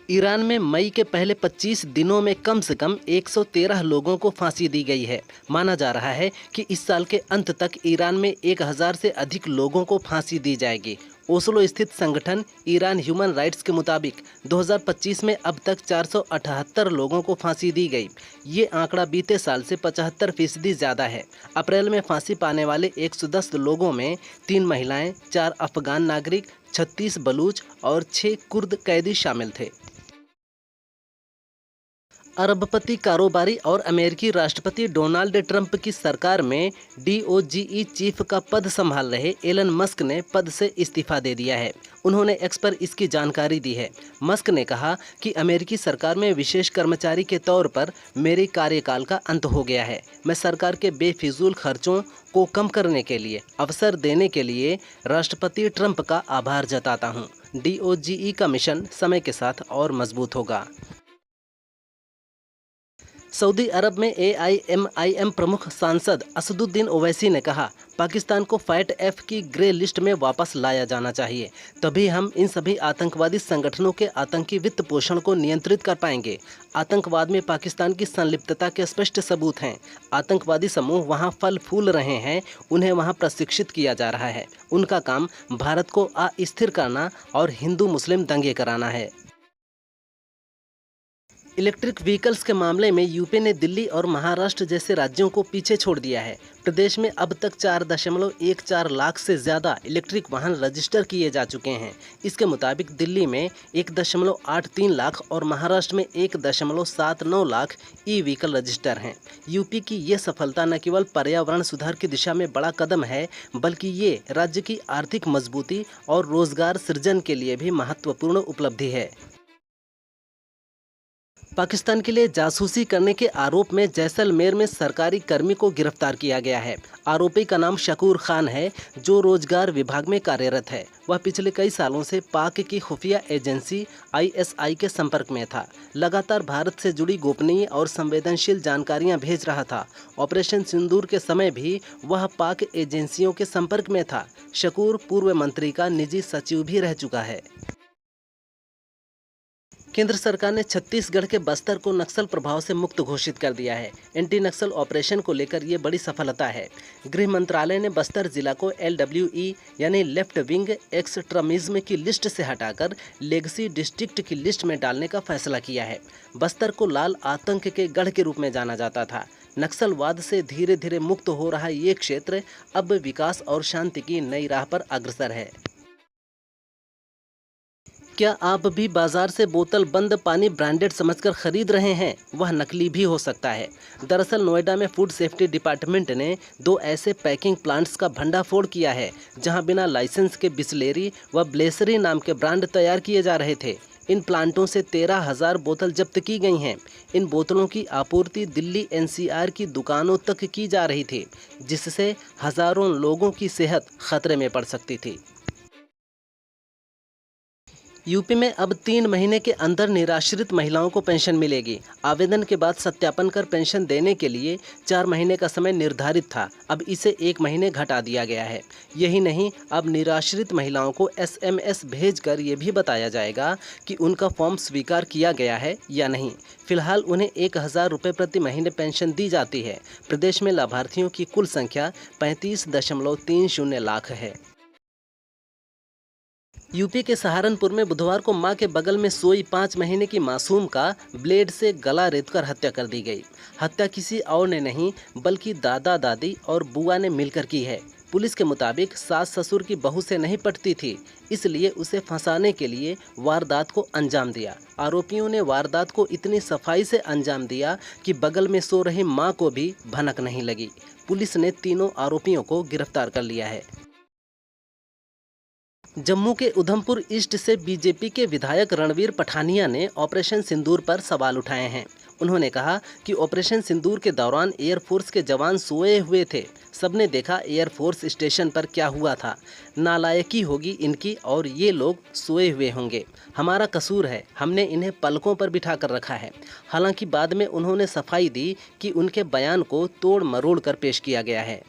Iran में मई के पहले 25 दिनों में कम से कम 113 लोगों को फांसी दी गई है। माना जा रहा है कि इस साल के अंत तक ईरान में 1000 से अधिक लोगों को फांसी दी जाएगी। ओस्लो स्थित संगठन ईरान ह्यूमन राइट्स के मुताबिक 2025 में अब तक 478 लोगों को फांसी दी गई। ये आंकड़ा बीते साल से 75% ज़्यादा है। अप्रैल में फांसी पाने वाले 110 लोगों में 3 महिलाएं, 4 अफगान नागरिक, 36 बलूच और 6 कुर्द कैदी शामिल थे। अरबपति कारोबारी और अमेरिकी राष्ट्रपति डोनाल्ड ट्रंप की सरकार में DOGE चीफ का पद संभाल रहे एलन मस्क ने पद से इस्तीफा दे दिया है। उन्होंने एक्स पर इसकी जानकारी दी है। मस्क ने कहा कि अमेरिकी सरकार में विशेष कर्मचारी के तौर पर मेरे कार्यकाल का अंत हो गया है। मैं सरकार के बेफिजूल खर्चों को कम करने के लिए अवसर देने के लिए राष्ट्रपति ट्रंप का आभार जताता हूँ। DOGE का मिशन समय के साथ और मजबूत होगा। सऊदी अरब में AIMIM प्रमुख सांसद असदुद्दीन ओवैसी ने कहा, पाकिस्तान को FATF की ग्रे लिस्ट में वापस लाया जाना चाहिए, तभी हम इन सभी आतंकवादी संगठनों के आतंकी वित्त पोषण को नियंत्रित कर पाएंगे। आतंकवाद में पाकिस्तान की संलिप्तता के स्पष्ट सबूत हैं। आतंकवादी समूह वहां फल फूल रहे हैं, उन्हें वहां प्रशिक्षित किया जा रहा है। उनका काम भारत को अस्थिर करना और हिंदू मुस्लिम दंगे कराना है। इलेक्ट्रिक व्हीकल्स के मामले में यूपी ने दिल्ली और महाराष्ट्र जैसे राज्यों को पीछे छोड़ दिया है। प्रदेश में अब तक 4.14 लाख से ज़्यादा इलेक्ट्रिक वाहन रजिस्टर किए जा चुके हैं। इसके मुताबिक दिल्ली में 1.83 लाख और महाराष्ट्र में 1.79 लाख ई-व्हीकल रजिस्टर हैं। यूपी की ये सफलता न केवल पर्यावरण सुधार की दिशा में बड़ा कदम है, बल्कि ये राज्य की आर्थिक मजबूती और रोजगार सृजन के लिए भी महत्वपूर्ण उपलब्धि है। पाकिस्तान के लिए जासूसी करने के आरोप में जैसलमेर में सरकारी कर्मी को गिरफ्तार किया गया है। आरोपी का नाम शकूर खान है, जो रोजगार विभाग में कार्यरत है। वह पिछले कई सालों से पाक की खुफिया एजेंसी ISI के संपर्क में था। लगातार भारत से जुड़ी गोपनीय और संवेदनशील जानकारियां भेज रहा था। ऑपरेशन सिंदूर के समय भी वह पाक एजेंसियों के संपर्क में था। शकूर पूर्व मंत्री का निजी सचिव भी रह चुका है। केंद्र सरकार ने छत्तीसगढ़ के बस्तर को नक्सल प्रभाव से मुक्त घोषित कर दिया है। एंटी नक्सल ऑपरेशन को लेकर ये बड़ी सफलता है। गृह मंत्रालय ने बस्तर जिला को LWE यानी लेफ्ट विंग एक्सट्रीमिज्म की लिस्ट से हटाकर लेगसी डिस्ट्रिक्ट की लिस्ट में डालने का फैसला किया है। बस्तर को लाल आतंक के गढ़ के रूप में जाना जाता था। नक्सलवाद से धीरे धीरे मुक्त हो रहा ये क्षेत्र अब विकास और शांति की नई राह पर अग्रसर है। क्या आप भी बाजार से बोतल बंद पानी ब्रांडेड समझकर खरीद रहे हैं? वह नकली भी हो सकता है। दरअसल नोएडा में फूड सेफ्टी डिपार्टमेंट ने 2 ऐसे पैकिंग प्लांट्स का भंडाफोड़ किया है, जहां बिना लाइसेंस के बिस्लेरी व ब्लेसरी नाम के ब्रांड तैयार किए जा रहे थे। इन प्लांटों से 13,000 बोतल जब्त की गई हैं। इन बोतलों की आपूर्ति दिल्ली NCR की दुकानों तक की जा रही थी, जिससे हजारों लोगों की सेहत खतरे में पड़ सकती थी। यूपी में अब 3 महीने के अंदर निराश्रित महिलाओं को पेंशन मिलेगी। आवेदन के बाद सत्यापन कर पेंशन देने के लिए 4 महीने का समय निर्धारित था, अब इसे 1 महीने घटा दिया गया है। यही नहीं, अब निराश्रित महिलाओं को SMS भेजकर ये भी बताया जाएगा कि उनका फॉर्म स्वीकार किया गया है या नहीं। फिलहाल उन्हें 1000 रुपये प्रति महीने पेंशन दी जाती है। प्रदेश में लाभार्थियों की कुल संख्या 35.30 लाख है। यूपी के सहारनपुर में बुधवार को मां के बगल में सोई 5 महीने की मासूम का ब्लेड से गला रेतकर हत्या कर दी गई। हत्या किसी और ने नहीं, बल्कि दादा दादी और बुआ ने मिलकर की है। पुलिस के मुताबिक सास ससुर की बहू से नहीं पटती थी, इसलिए उसे फंसाने के लिए वारदात को अंजाम दिया। आरोपियों ने वारदात को इतनी सफाई से अंजाम दिया कि बगल में सो रही मां को भी भनक नहीं लगी। पुलिस ने तीनों आरोपियों को गिरफ्तार कर लिया है। जम्मू के उधमपुर ईस्ट से बीजेपी के विधायक रणवीर पठानिया ने ऑपरेशन सिंदूर पर सवाल उठाए हैं। उन्होंने कहा कि ऑपरेशन सिंदूर के दौरान एयरफोर्स के जवान सोए हुए थे। सबने देखा एयरफोर्स स्टेशन पर क्या हुआ था। नालायकी होगी इनकी और ये लोग सोए हुए होंगे। हमारा कसूर है, हमने इन्हें पलकों पर बिठा कर रखा है। हालांकि बाद में उन्होंने सफाई दी कि उनके बयान को तोड़ मरोड़ कर पेश किया गया है।